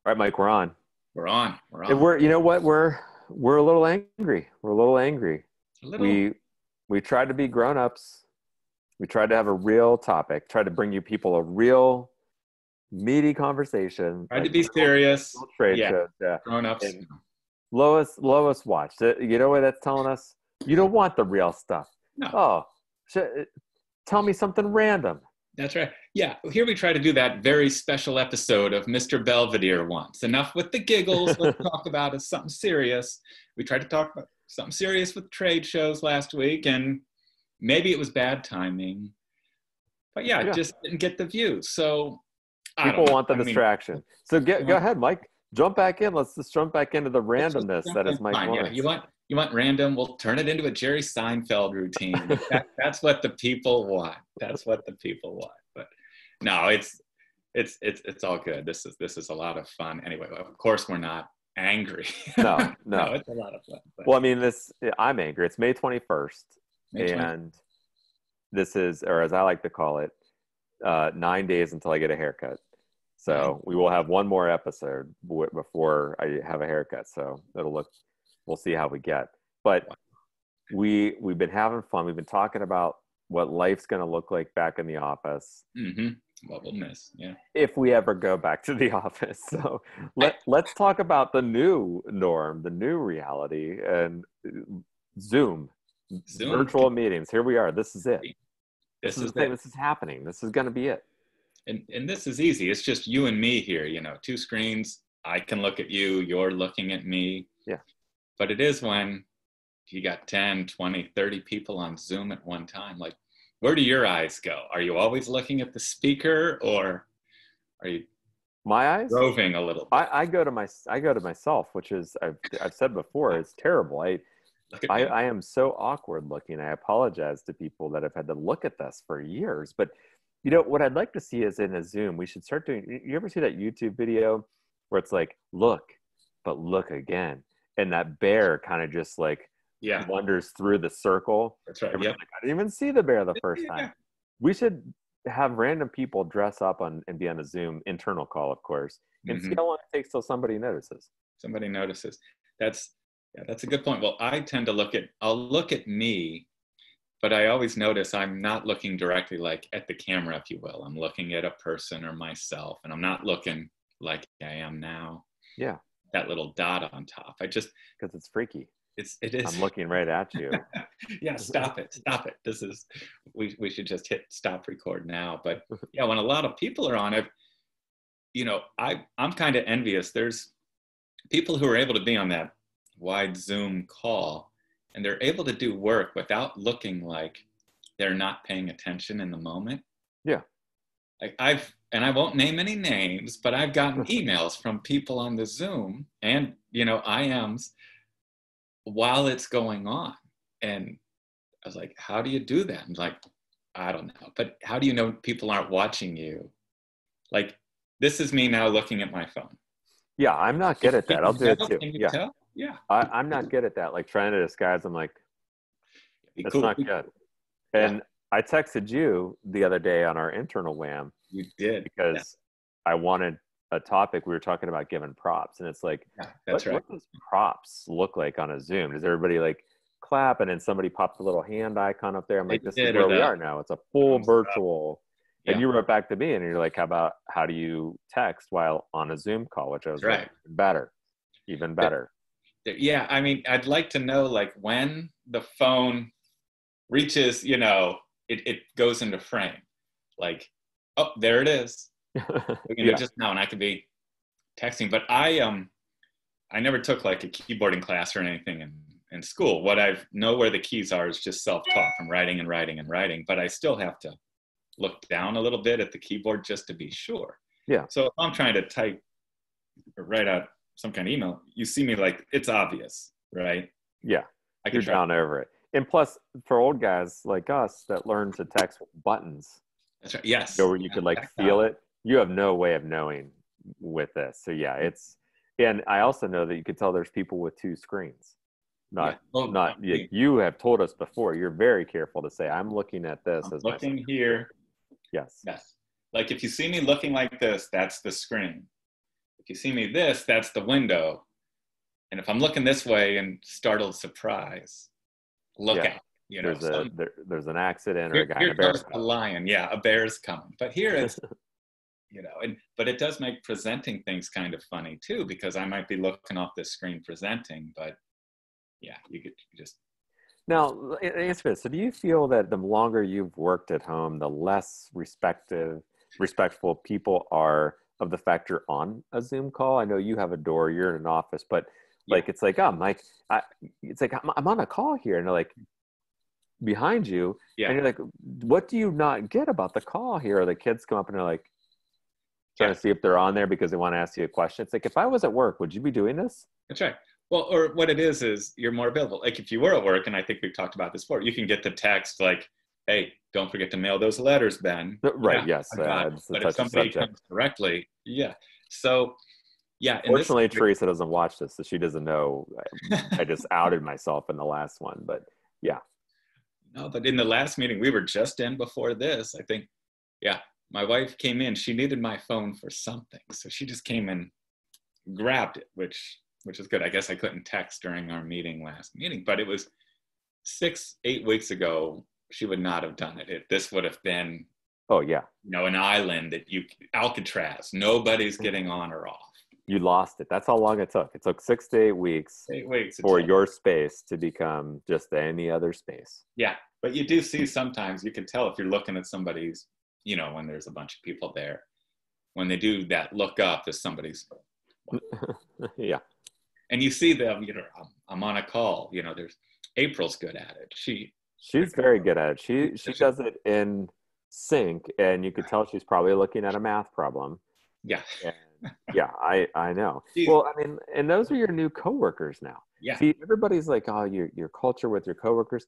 All right, Mike, we're on. We're on. We're And on. you know what? We're a little angry. We're a little angry. A little. We tried to be grown-ups. We tried to have a real topic, tried to bring you people a real meaty conversation, Tried to like be serious. real trade Yeah. shows. Yeah. Grown-ups. And Lois watched it. You know what that's telling us? You don't want the real stuff. No. Oh, tell me something random. That's right. Yeah. Here we try to do that very special episode of Mr. Belvedere once. Enough with the giggles. Let's talk about something serious. We tried to talk about something serious with trade shows last week, and maybe it was bad timing. But yeah, it just didn't get the views. So people want the distraction. So go ahead, Mike. Jump back in. Let's just jump back into the randomness that is Mike Lawrence. Yeah, you want random? We'll turn it into a Jerry Seinfeld routine. That's what the people want. That's what the people want. But no, it's all good. This is a lot of fun. Anyway, of course we're not angry. No, it's a lot of fun. But. Well, I mean, I'm angry. It's May 21st, and this is, or as I like to call it, 9 days until I get a haircut. So we will have one more episode before I have a haircut. So we'll see how we get. But we've been having fun. We've been talking about what life's going to look like back in the office. Mm-hmm. What we'll miss, yeah. If we ever go back to the office. So let's talk about the new norm, the new reality, and Zoom. Virtual meetings. Here we are. This is it. This is happening. This is going to be it. And this is easy. It's just you and me here, two screens. I can look at you. You're looking at me. Yeah. But it is when you got 10, 20, 30 people on Zoom at one time. Like, where do your eyes go? Are you always looking at the speaker, or are you my eyes roving a little? I go to myself, which is I've said before, it's terrible. I am so awkward looking. I apologize to people that have had to look at this for years. But what I'd like to see is in a Zoom, we should start doing. You ever see that YouTube video where it's like, look, but look again, and that bear kind of just like wanders through the circle. That's right. Like, I didn't even see the bear the first time. We should have random people dress up and be on a Zoom internal call, of course, and see how long it takes till somebody notices. Somebody notices. That's a good point. Well, I tend to I'll look at me, but I always notice I'm not looking directly like at the camera, if you will. I'm looking at a person or myself, and I'm not looking like I am now. Yeah. That little dot on top. Because it's freaky. It is. I'm looking right at you. Yeah, stop it. We should just hit stop record now. But yeah, when a lot of people are on it, I'm kind of envious. There's people who are able to be on that wide Zoom call, and they're able to do work without looking like they're not paying attention in the moment. Yeah. Like I won't name any names, but I've gotten emails from people on the Zoom and, IMs while it's going on. And I was like, how do you do that? And like, I don't know. But how do you know people aren't watching you? Like, this is me now looking at my phone. Yeah, I'm not good at that. I'll do it too. Yeah. Tell? Yeah. I'm not good at that. Like trying to disguise. I'm like, that's not good. And I texted you the other day on our internal WAM. You did. Because I wanted a topic. We were talking about giving props. And it's like, what does props look like on a Zoom? Does everybody like clap and then somebody pops a little hand icon up there? I'm like, this is where we are now. It's a full virtual. And you wrote back to me and you're like, how do you text while on a Zoom call? Which I was like, even better. Yeah. I mean, I'd like to know like when the phone reaches, it goes into frame. Like, oh, there it is. Just now, and I could be texting. But I never took like a keyboarding class or anything in school. What I know where the keys are is just self-taught from writing and writing and writing. But I still have to look down a little bit at the keyboard just to be sure. Yeah. So if I'm trying to type or write out some kind of email, you see me like it's obvious, right? Yeah. You're down over it. And plus, for old guys like us that learn to text with buttons. That's right. Yes. Where you could like feel it. You have no way of knowing with this. So yeah, and I also know that you could tell there's people with two screens. You have told us before, you're very careful to say, I'm looking at this as looking here. Yes. Like if you see me looking like this, that's the screen. if you see me this, that's the window. And if I'm looking this way in startled surprise, look out. You know, there's an accident or a guy in here a bear comes a lion. Yeah, a bear's coming. But here it's, you know, but it does make presenting things kind of funny too, because I might be looking off this screen presenting, but yeah, you just. Now, answer this. So do you feel that the longer you've worked at home, the less respectful people are of the fact you're on a Zoom call? I know you have a door, you're in an office, but like, it's like, Mike, it's like, I'm on a call here. And they're like, behind you. And you're like, what do you not get about the call here? Or the kids come up and they're like, trying to see if they're on there because they want to ask you a question. It's like, if I was at work, would you be doing this? That's right. Well, or what it is you're more available. Like if you were at work, and I think we've talked about this before, you can get the text like, hey, don't forget to mail those letters, Ben. Right, yes. But if somebody comes directly, So, Fortunately, Teresa doesn't watch this, so she doesn't know. I just outed myself in the last one, but yeah. No, but in the last meeting we were just in before this, I think, my wife came in. She needed my phone for something, so she just came and grabbed it, which is good. I guess I couldn't text during our last meeting, but it was 6-8 weeks ago. She would not have done it. This would have been, an island Alcatraz. Nobody's getting on or off. You lost it. That's how long it took. It took 6 to 8 weeks. 8 weeks for your space to become just any other space. Yeah, but you do see sometimes, you can tell if you're looking at somebody's, when there's a bunch of people there, when they do that look up, there's somebody's. Yeah. And you see them, I'm on a call, there's April's good at it. She's very good at it. She does it in sync, and you could tell she's probably looking at a math problem. Yeah. Yeah, I know. Well, I mean, and those are your new coworkers now. Yeah. See, everybody's like, oh, your culture with your coworkers.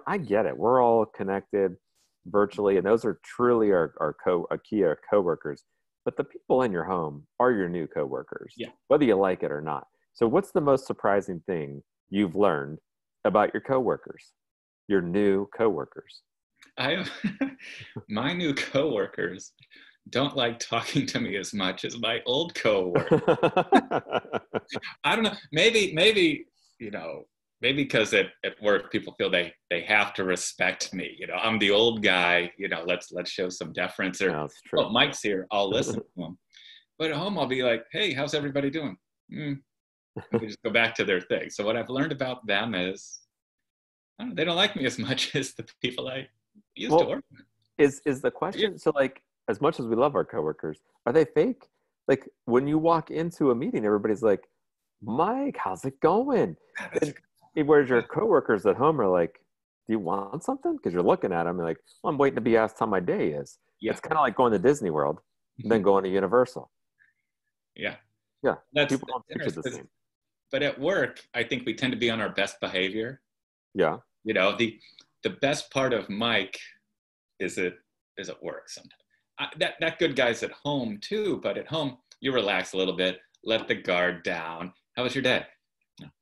I get it. We're all connected virtually, and those are truly our coworkers. But the people in your home are your new coworkers, whether you like it or not. So what's the most surprising thing you've learned about your coworkers, your new coworkers? My new coworkers don't like talking to me as much as my old coworkers. I don't know. Maybe because at work people feel they have to respect me. I'm the old guy. Let's show some deference. Or that's true. Oh, Mike's here. I'll listen to him. But at home, I'll be like, hey, how's everybody doing? They just go back to their thing. So what I've learned about them is, they don't like me as much as the people I used to work with. Is the question, so like, as much as we love our coworkers, are they fake? Like when you walk into a meeting, everybody's like, Mike, how's it going? Whereas your coworkers at home are like, do you want something? Because you're looking at them and like, well, I'm waiting to be asked how my day is. Yeah. It's kind of like going to Disney World and then going to Universal. Yeah. Yeah. People don't treat it the same. But at work, I think we tend to be on our best behavior. Yeah. The best part of Mike is at work sometimes. That good guy's at home too, but at home you relax a little bit, let the guard down. How was your day?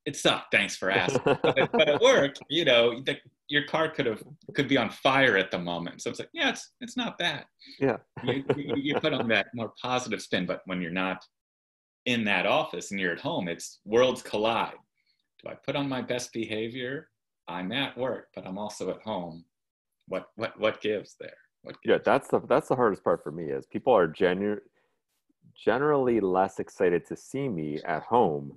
It sucked. Thanks for asking. but at work, your car could be on fire at the moment. So it's like, yeah, it's not bad. Yeah. you put on that more positive spin, but when you're not in that office and you're at home, it's worlds collide. Do I put on my best behavior? I'm at work, but I'm also at home. What gives there? Yeah, that's the hardest part for me is people are generally less excited to see me at home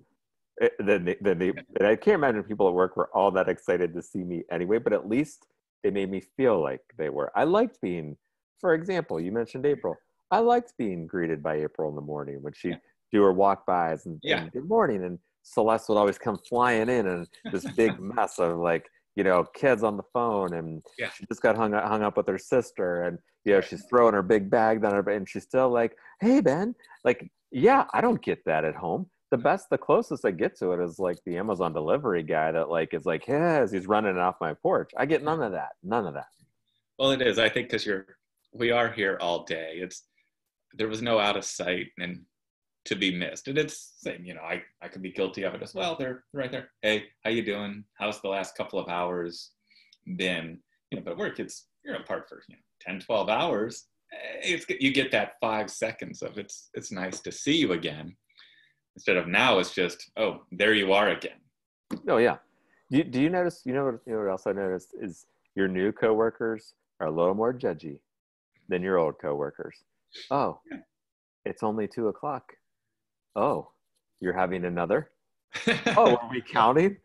than they. And I can't imagine people at work were all that excited to see me anyway. But at least they made me feel like they were. I liked being, for example, you mentioned April. I liked being greeted by April in the morning when she do her walk-bys and good morning, and Celeste would always come flying in and this big mess of like, kids on the phone, and she just got hung up with her sister, and she's throwing her big bag down her, and she's still like, hey Ben, like, I don't get that at home. The closest I get to it is like the Amazon delivery guy that like is like, as he's running it off my porch. I get none of that. Well, it is, I think, because we are here all day. There was no out of sight and to be missed. And it's same, I could be guilty of it as well. They're right there. Hey, how you doing? How's the last couple of hours been? But at work, you're apart for 10, 12 hours. You get that 5 seconds of it's nice to see you again. instead of now it's just, oh, there you are again. Oh yeah. Do you notice? You know what else I noticed is your new coworkers are a little more judgy than your old coworkers. Oh, it's only 2:00. Oh, you're having another? Oh, are we counting?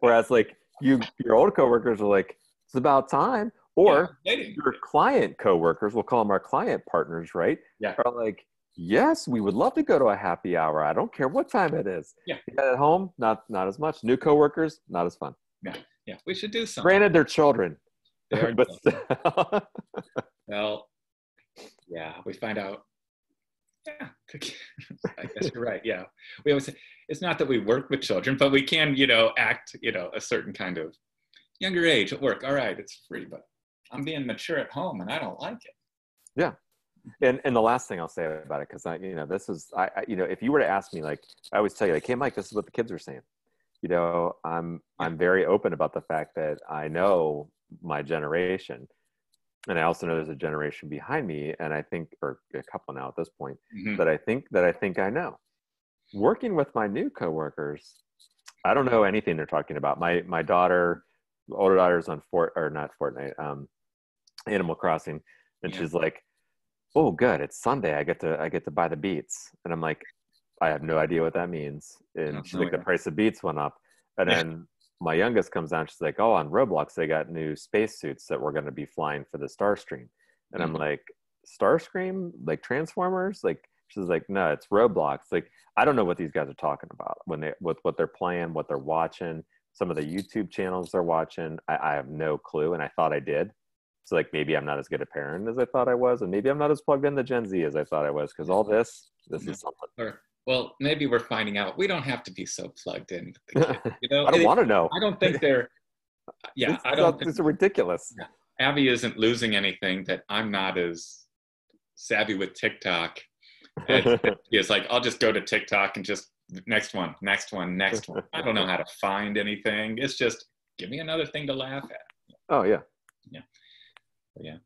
Whereas like your old coworkers are like, it's about time. Or your client coworkers, we'll call them our client partners, right? Yeah. Are like, yes, we would love to go to a happy hour. I don't care what time it is. Yeah. At home, not as much. New coworkers, not as fun. Yeah. Yeah. We should do something. Granted, they're children. They are. But well, yeah, we find out. Yeah, I guess you're right. Yeah, we always say it's not that we work with children, but we can, act, a certain kind of younger age at work. All right, it's free, but I'm being mature at home, and I don't like it. Yeah, and the last thing I'll say about it, because this is if you were to ask me, like I always tell you, like, hey, Mike, this is what the kids are saying. I'm very open about the fact that I know my generation. And I also know there's a generation behind me, and I think, or a couple now at this point, that I think I know. Working with my new coworkers, I don't know anything they're talking about. My older daughter's on not Fortnite, Animal Crossing, and she's like, "Oh, good, it's Sunday. I get to buy the beets," and I'm like, "I have no idea what that means." And she's like, "The price of beets went up," and then my youngest comes down. She's like, "Oh, on Roblox, they got new spacesuits that we're going to be flying for the Starscream." And I'm like, "Starscream? Like Transformers?" Like, she's like, "No, it's Roblox." Like, I don't know what these guys are talking about with what they're playing, what they're watching, some of the YouTube channels they're watching. I have no clue. And I thought I did. So like, maybe I'm not as good a parent as I thought I was. And maybe I'm not as plugged into Gen Z as I thought I was. Cause all this is something. Well, maybe we're finding out we don't have to be so plugged in with the kids. I don't want to know. I don't think they're. Yeah, I don't. It's ridiculous. Yeah. Abby isn't losing anything that I'm not as savvy with TikTok. It's like, I'll just go to TikTok and just next one. I don't know how to find anything. It's just give me another thing to laugh at. Oh yeah. Yeah. Yeah.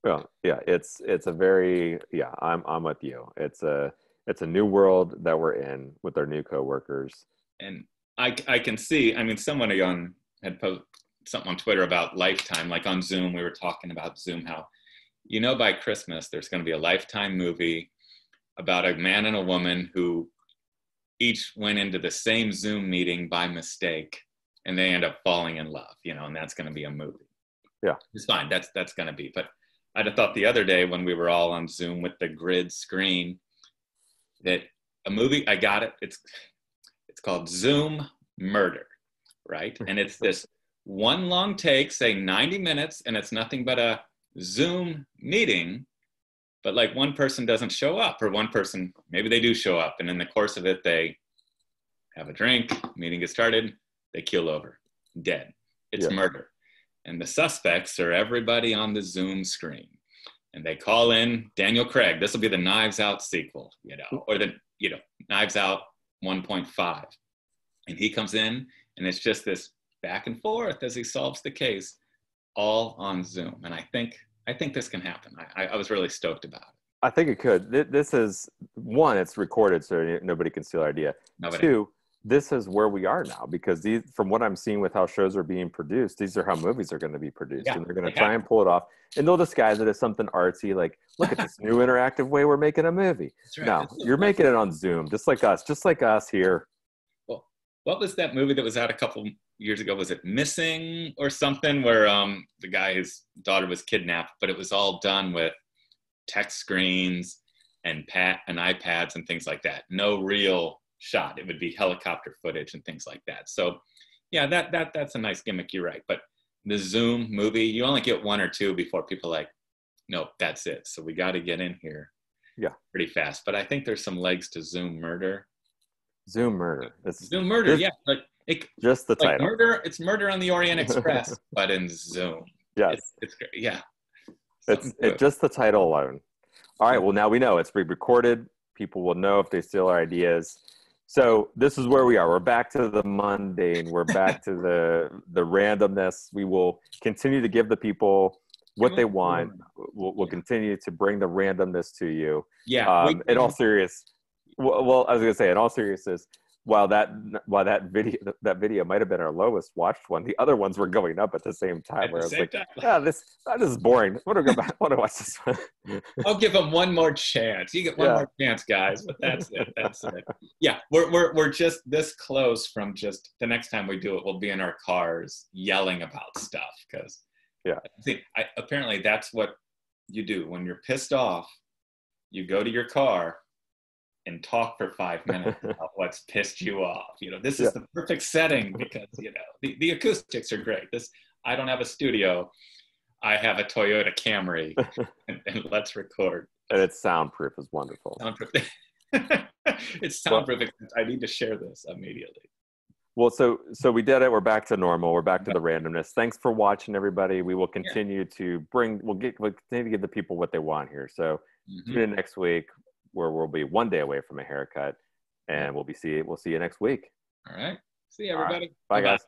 Well, yeah. It's a very I'm with you. It's a new world that we're in with our new coworkers. And I can see, someone had posted something on Twitter about Lifetime, like on Zoom, we were talking about Zoom, how, by Christmas, there's going to be a Lifetime movie about a man and a woman who each went into the same Zoom meeting by mistake, and they end up falling in love, and that's going to be a movie. Yeah. It's fine. That's going to be, but I'd have thought the other day when we were all on Zoom with the grid screen, that a movie, I got it. It's called Zoom Murder, right? And it's this one long take, say 90 minutes, and it's nothing but a Zoom meeting, but like one person doesn't show up, or one person, maybe they do show up, and in the course of it, they have a drink, meeting gets started, they keel over, dead. It's murder. And the suspects are everybody on the Zoom screen. And they call in Daniel Craig. This will be the Knives Out sequel, or the, Knives Out 1.5. And he comes in, and it's just this back and forth as he solves the case, all on Zoom. And I think this can happen. I was really stoked about it. I think it could. This is, one, it's recorded, so nobody can steal our idea. Two, this is where we are now, because from what I'm seeing with how shows are being produced, these are how movies are going to be produced, and they're going to try and pull it off, and they'll disguise it as something artsy, like, look at this new interactive way we're making a movie. Right. No, you're making it on Zoom, just like us here. Well, what was that movie that was out a couple years ago? Was it Missing or something, where the guy, his daughter was kidnapped, but it was all done with text screens and iPads and things like that. No real shot. It would be helicopter footage and things like that. So yeah, that's a nice gimmick. You're right. But the Zoom movie, you only get one or two before people are like, nope, that's it. So we got to get in here pretty fast. But I think there's some legs to Zoom Murder. Zoom Murder. Zoom Murder, just the title. Murder, it's Murder on the Orient Express, but in Zoom. Yes. It's great. Yeah. It's just the title alone. All right, well, now we know it's re-recorded. People will know if they steal our ideas. So this is where we are. We're back to the mundane. We're back to the randomness. We will continue to give the people what they want. We'll continue to bring the randomness to you. Yeah. In all seriousness, Well, I was gonna say, in all seriousness, while that video might have been our lowest watched one, the other ones were going up at the same time. At Where the I was same like, time. "Ah, this is boring. I want to go back. I want to watch this one." I'll give them one more chance. You get one Yeah. more chance, guys. But that's it. That's it. Yeah, we're just this close from just the next time we do it, we'll be in our cars yelling about stuff because Yeah. Apparently that's what you do when you're pissed off. You go to your car and talk for 5 minutes about what's pissed you off. This is the perfect setting because the acoustics are great. I don't have a studio. I have a Toyota Camry, and let's record. And it's soundproof. Is wonderful. Soundproof. It's soundproof. I need to share this immediately. Well, so we did it. We're back to normal. We're back to the randomness. Thanks for watching, everybody. We will continue to we'll continue to give the people what they want here. So tune in next week, where we'll be one day away from a haircut, and we'll see you next week. All right. See you, everybody. Right. Bye, guys.